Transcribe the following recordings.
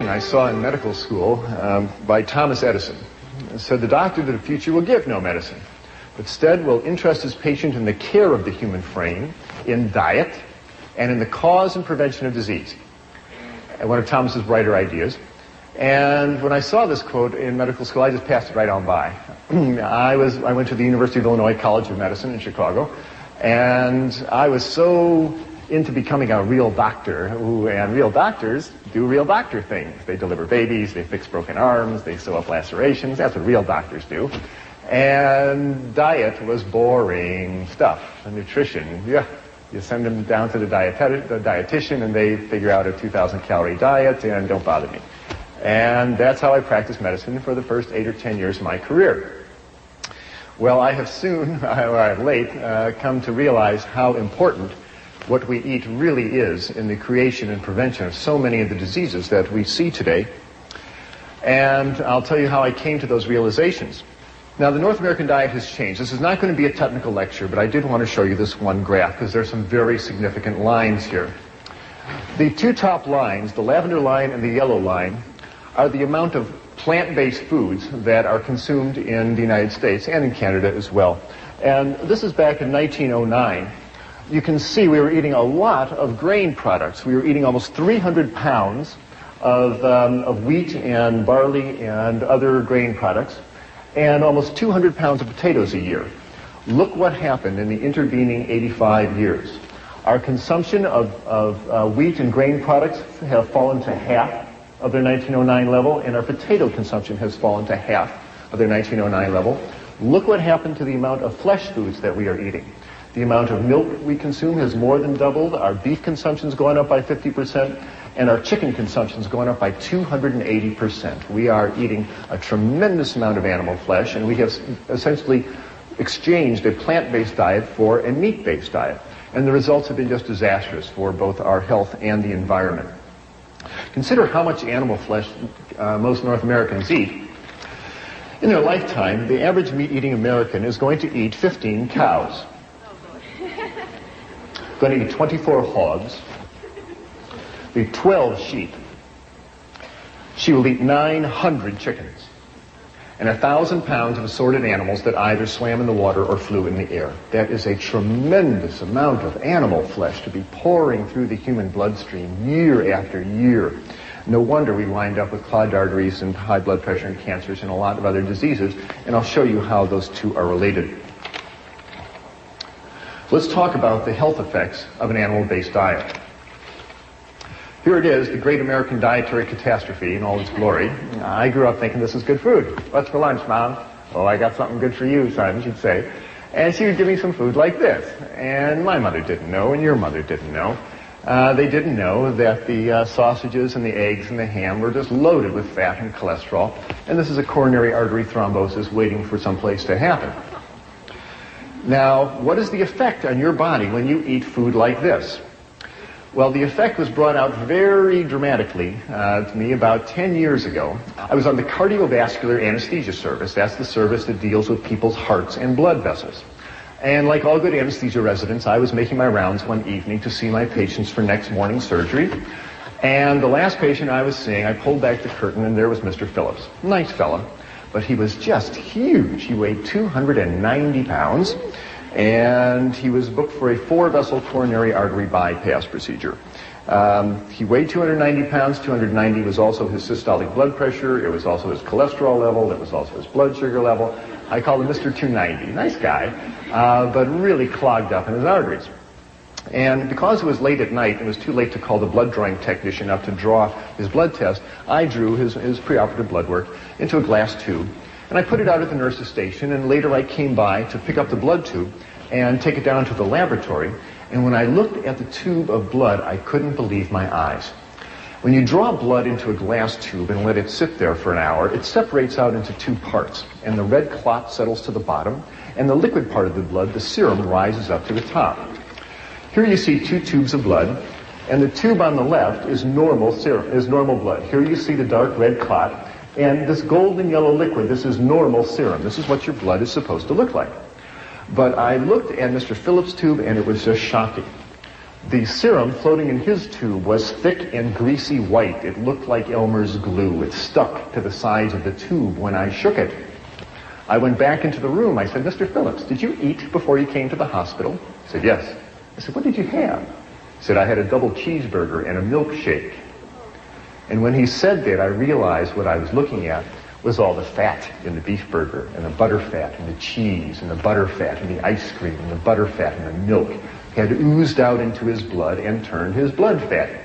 quotation I saw in medical school by Thomas Edison. It said, "The doctor of the future will give no medicine, but instead will interest his patient in the care of the human frame, in diet, and in the cause and prevention of disease." And one of Thomas's brighter ideas. And when I saw this quote in medical school, I just passed it right on by. I went to the University of Illinois College of Medicine in Chicago, and I was so into becoming a real doctor, and real doctors do real doctor things. They deliver babies, they fix broken arms, they sew up lacerations. That's what real doctors do. And diet was boring stuff. And nutrition, yeah, you send them down to the dietitian, and they figure out a 2,000 calorie diet, and don't bother me. And that's how I practiced medicine for the first 8 or 10 years of my career. Well, I have soon, or late, come to realize how important what we eat really is in the creation and prevention of so many of the diseases that we see today. And I'll tell you how I came to those realizations. Now, the North American diet has changed. This is not going to be a technical lecture, but I did want to show you this one graph because there are some very significant lines here. The two top lines, the lavender line and the yellow line, are the amount of plant-based foods that are consumed in the United States and in Canada as well. And this is back in 1909. You can see we were eating a lot of grain products. We were eating almost 300 pounds of wheat and barley and other grain products, and almost 200 pounds of potatoes a year. Look what happened in the intervening 85 years. Our consumption of wheat and grain products have fallen to half of their 1909 level, and our potato consumption has fallen to half of their 1909 level. Look what happened to the amount of flesh foods that we are eating. The amount of milk we consume has more than doubled. Our beef consumption's gone up by 50%, and our chicken consumption's gone up by 280%. We are eating a tremendous amount of animal flesh, and we have essentially exchanged a plant-based diet for a meat-based diet. And the results have been just disastrous for both our health and the environment. Consider how much animal flesh most North Americans eat. In their lifetime, the average meat-eating American is going to eat 15 cows. Going to eat 24 hogs, the 12 sheep. She will eat 900 chickens, and 1,000 pounds of assorted animals that either swam in the water or flew in the air. That is a tremendous amount of animal flesh to be pouring through the human bloodstream year after year. No wonder we wind up with clogged arteries and high blood pressure and cancers and a lot of other diseases, and I'll show you how those two are related. Let's talk about the health effects of an animal-based diet. Here it is, the great American dietary catastrophe in all its glory. I grew up thinking this is good food. What's for lunch, Mom? Oh, I got something good for you, son, she'd say. And she would give me some food like this. And my mother didn't know, and your mother didn't know. They didn't know that the sausages and the eggs and the ham were just loaded with fat and cholesterol. And this is a coronary artery thrombosis waiting for some place to happen. Now, what is the effect on your body when you eat food like this? Well, the effect was brought out very dramatically to me about 10 years ago. I was on the cardiovascular anesthesia service. That's the service that deals with people's hearts and blood vessels. And like all good anesthesia residents, I was making my rounds one evening to see my patients for next morning's surgery. And the last patient I was seeing, I pulled back the curtain, and there was Mr. Phillips. Nice fella. But he was just huge. He weighed 290 pounds, and he was booked for a 4-vessel coronary artery bypass procedure. He weighed 290 pounds. 290 was also his systolic blood pressure. It was also his cholesterol level. It was also his blood sugar level. I called him Mr. 290. Nice guy, but really clogged up in his arteries. And because it was late at night, it was too late to call the blood drawing technician up to draw his blood test, I drew his preoperative blood work into a glass tube, and I put it out at the nurse's station, and later I came by to pick up the blood tube and take it down to the laboratory, and when I looked at the tube of blood, I couldn't believe my eyes. When you draw blood into a glass tube and let it sit there for an hour, it separates out into two parts, and the red clot settles to the bottom, and the liquid part of the blood, the serum, rises up to the top. Here you see two tubes of blood, and the tube on the left is normal serum, is normal blood. Here you see the dark red clot, and this golden yellow liquid, this is normal serum. This is what your blood is supposed to look like. But I looked at Mr. Phillips' tube, and it was just shocking. The serum floating in his tube was thick and greasy white. It looked like Elmer's glue. It stuck to the sides of the tube when I shook it. I went back into the room. I said, Mr. Phillips, did you eat before you came to the hospital? He said, yes. I said, what did you have? He said, I had a double cheeseburger and a milkshake. And when he said that, I realized what I was looking at was all the fat in the beef burger, and the butter fat, and the cheese, and the butter fat, and the ice cream, and the butter fat, and the milk had oozed out into his blood and turned his blood fatty.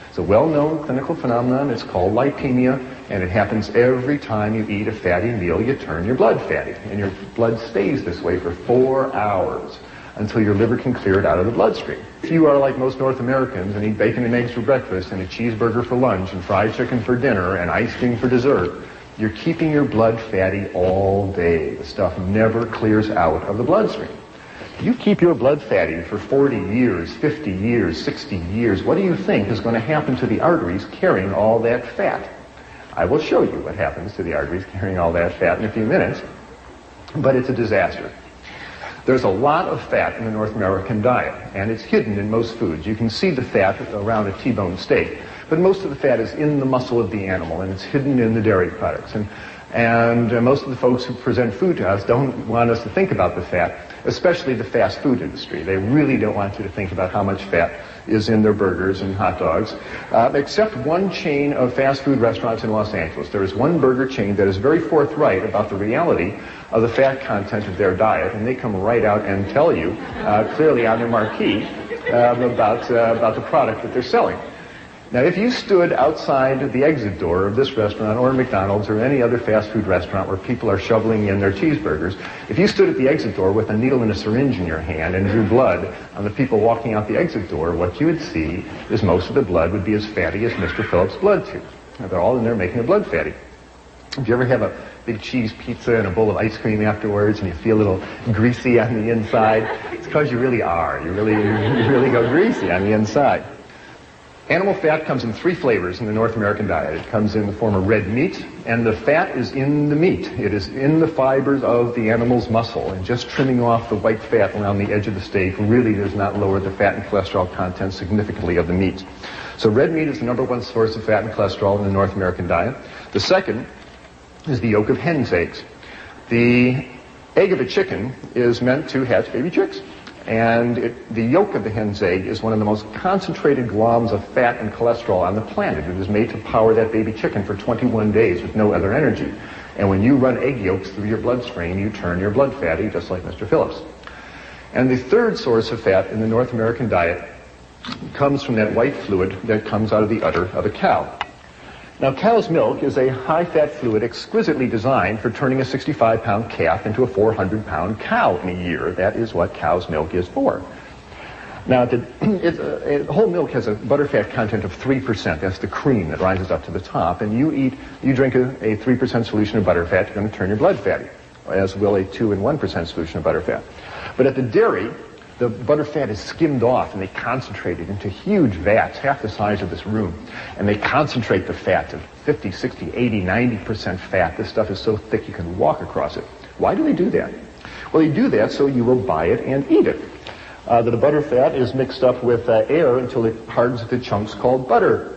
It's a well-known clinical phenomenon. It's called lipemia, and it happens every time you eat a fatty meal. You turn your blood fatty, and your blood stays this way for 4 hours until your liver can clear it out of the bloodstream. If you are like most North Americans and eat bacon and eggs for breakfast and a cheeseburger for lunch and fried chicken for dinner and ice cream for dessert, you're keeping your blood fatty all day. The stuff never clears out of the bloodstream. You keep your blood fatty for 40 years, 50 years, 60 years. What do you think is going to happen to the arteries carrying all that fat? I will show you what happens to the arteries carrying all that fat in a few minutes, but it's a disaster. There's a lot of fat in the North American diet, and it's hidden in most foods. You can see the fat around a T-bone steak, but most of the fat is in the muscle of the animal, and it's hidden in the dairy products. And most of the folks who present food to us don't want us to think about the fat, especially the fast food industry. They really don't want you to think about how much fat is in their burgers and hot dogs, except one chain of fast food restaurants in Los Angeles. There is one burger chain that is very forthright about the reality of the fat content of their diet, and they come right out and tell you clearly on their marquee about the product that they're selling. Now, if you stood outside the exit door of this restaurant or McDonald's or any other fast food restaurant where people are shoveling in their cheeseburgers, if you stood at the exit door with a needle and a syringe in your hand and drew blood on the people walking out the exit door, what you would see is most of the blood would be as fatty as Mr. Phillips' blood tube. Now, they're all in there making the blood fatty. If you ever have a big cheese pizza and a bowl of ice cream afterwards and you feel a little greasy on the inside, it's because you really are. You really go greasy on the inside. Animal fat comes in 3 flavors in the North American diet. It comes in the form of red meat, and the fat is in the meat. It is in the fibers of the animal's muscle, and just trimming off the white fat around the edge of the steak really does not lower the fat and cholesterol content significantly of the meat. So red meat is the #1 source of fat and cholesterol in the North American diet. The second is the yolk of hen's eggs. The egg of a chicken is meant to hatch baby chicks. And the yolk of the hen's egg is one of the most concentrated gloms of fat and cholesterol on the planet. It is made to power that baby chicken for 21 days with no other energy. And when you run egg yolks through your bloodstream, you turn your blood fatty, just like Mr. Phillips. And the third source of fat in the North American diet comes from that white fluid that comes out of the udder of a cow. Now, cow's milk is a high-fat fluid exquisitely designed for turning a 65-pound calf into a 400-pound cow in a year. That is what cow's milk is for. Now, whole milk has a butterfat content of 3%. That's the cream that rises up to the top. And you drink a 3% solution of butterfat, you're going to turn your blood fatty, as will a 2 and 1% solution of butterfat. But at the dairy, the butterfat is skimmed off and they concentrate it into huge vats, half the size of this room. And they concentrate the fat to 50, 60, 80, 90% fat. This stuff is so thick you can walk across it. Why do they do that? Well, they do that so you will buy it and eat it. The butterfat is mixed up with air until it hardens into chunks called butter.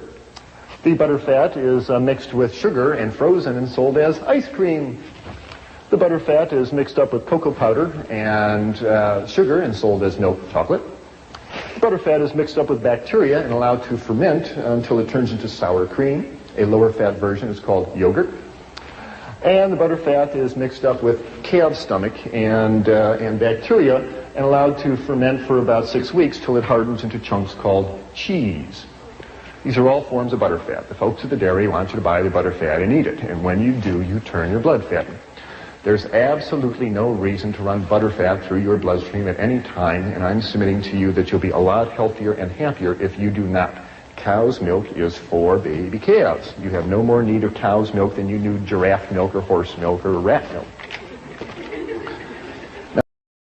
The butterfat is mixed with sugar and frozen and sold as ice cream. The butterfat is mixed up with cocoa powder and sugar and sold as milk chocolate. The butterfat is mixed up with bacteria and allowed to ferment until it turns into sour cream. A lower fat version is called yogurt. And the butterfat is mixed up with calf's stomach and bacteria and allowed to ferment for about 6 weeks till it hardens into chunks called cheese. These are all forms of butterfat. The folks at the dairy want you to buy the butterfat and eat it. And when you do, you turn your blood fatty. There's absolutely no reason to run butterfat through your bloodstream at any time, and I'm submitting to you that you'll be a lot healthier and happier if you do not. Cow's milk is for baby calves. You have no more need of cow's milk than you do giraffe milk or horse milk or rat milk.